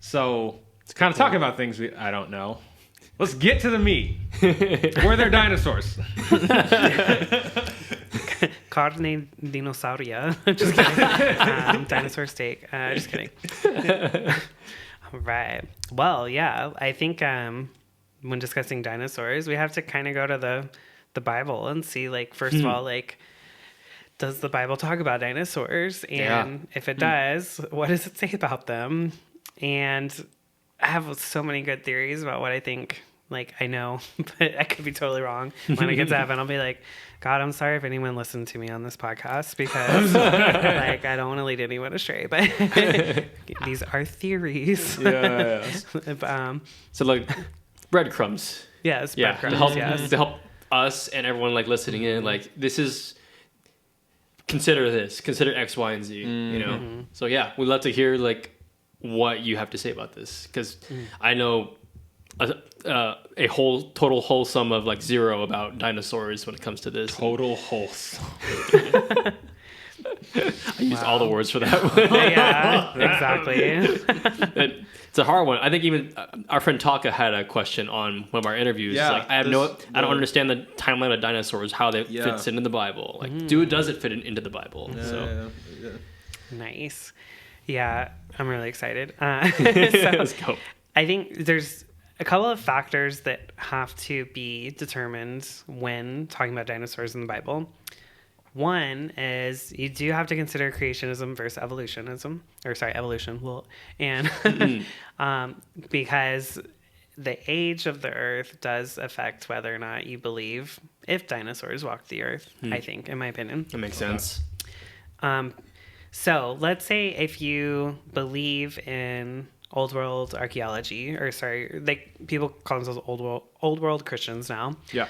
So it's kind of talking about things I don't know. Let's get to the meat. Were there dinosaurs? Carne dinosauria. Just kidding. Dinosaur steak. Just kidding. All right. Well, yeah. I think when discussing dinosaurs, we have to kind of go to the Bible and see, like, first of all, like, does the Bible talk about dinosaurs? And if it does, what does it say about them? And I have so many good theories about what I think. Like, I know, but I could be totally wrong. When I get to heaven, I'll be like, God, I'm sorry if anyone listened to me on this podcast because, like, I don't want to lead anyone astray. But these are theories. Yeah. So, like, breadcrumbs. Yes, Yeah, breadcrumbs. to help us and everyone, like, listening in. Like, this is... Consider X, Y, and Z, you know? So, yeah, we'd love to hear, like, what you have to say about this. Because I know... a total wholesome of like 0 about dinosaurs when it comes to this. Total wholesome. I used all the words for that one. Yeah, exactly. It's a hard one. I think even our friend Taka had a question on one of our interviews. Yeah, like, I don't understand the timeline of dinosaurs, how they fits into the Bible. Like, does it fit into the Bible? Nice. Yeah, I'm really excited. Let's go. I think there's a couple of factors that have to be determined when talking about dinosaurs in the Bible. One is you do have to consider creationism versus evolution. Well, and because the age of the earth does affect whether or not you believe if dinosaurs walked the earth, I think, in my opinion. That makes sense. So let's say if you believe in old world archaeology, people call themselves old world Christians now. Yeah.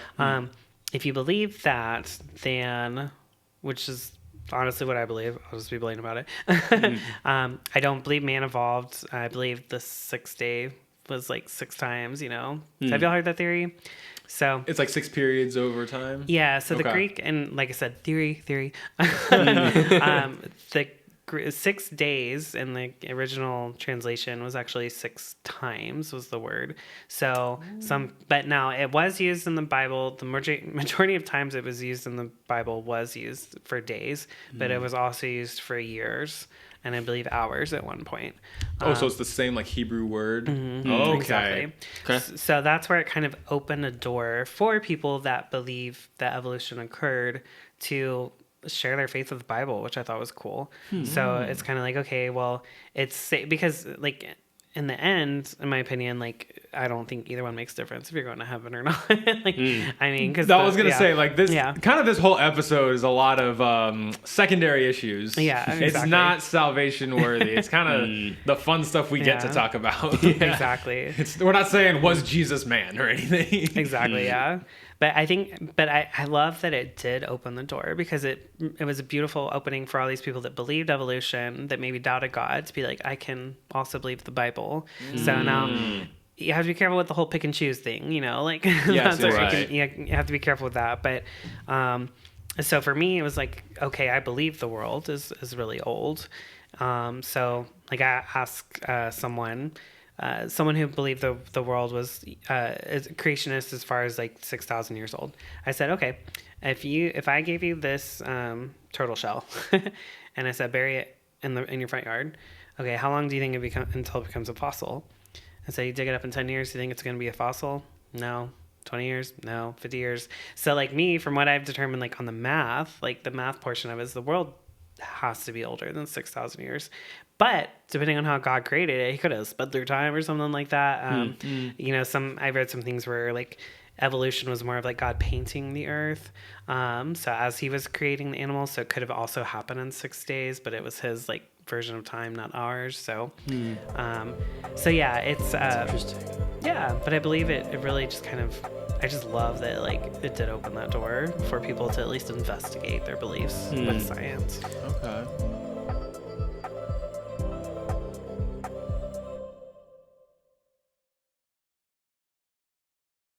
If you believe that, then, which is honestly what I believe, I'll just be blatant about it. I don't believe man evolved. I believe the 6th day was like 6 times, you know. Have y'all heard that theory? So it's like 6 periods over time. Yeah. So the Greek, and like I said, theory. The 6 days in the original translation was actually 6 times was the word. So but now it was used in the Bible. The majority of times it was used in the Bible was used for days, but it was also used for years and I believe hours at one point. So it's the same like Hebrew word. Okay. Exactly. Okay. So that's where it kind of opened a door for people that believe that evolution occurred to share their faith with the Bible, which I thought was cool. So it's kind of like, okay, well, it's because like in the end, in my opinion, like I don't think either one makes a difference if you're going to heaven or not. I mean, because I was gonna say like this kind of this whole episode is a lot of secondary issues. Yeah, exactly. It's not salvation worthy. It's kind of the fun stuff we get to talk about. Exactly. We're not saying was Jesus man or anything. Exactly. Yeah. But I love that it did open the door because it was a beautiful opening for all these people that believed evolution, that maybe doubted God, to be like, I can also believe the Bible. So now you have to be careful with the whole pick and choose thing, you know, like yes, right. You have to be careful with that. But so for me, it was like, okay, I believe the world is really old. So like I asked someone who believed the world was creationist as far as like 6,000 years old. I said, okay, if I gave you this turtle shell and I said bury it in your front yard, okay, how long do you think until it becomes a fossil? I said, you dig it up in 10 years, do you think it's going to be a fossil? No. 20 years? No. 50 years? So like me, from what I've determined, like on the math, like the math portion of it is the world has to be older than 6,000 years. But depending on how God created it, he could have sped through time or something like that. You know, I read some things where like evolution was more of like God painting the earth. So as he was creating the animals, so it could have also happened in 6 days, but it was his like version of time, not ours. So, so yeah, it's interesting. Yeah, but I believe it really just kind of, I just love that like it did open that door for people to at least investigate their beliefs with science. Okay.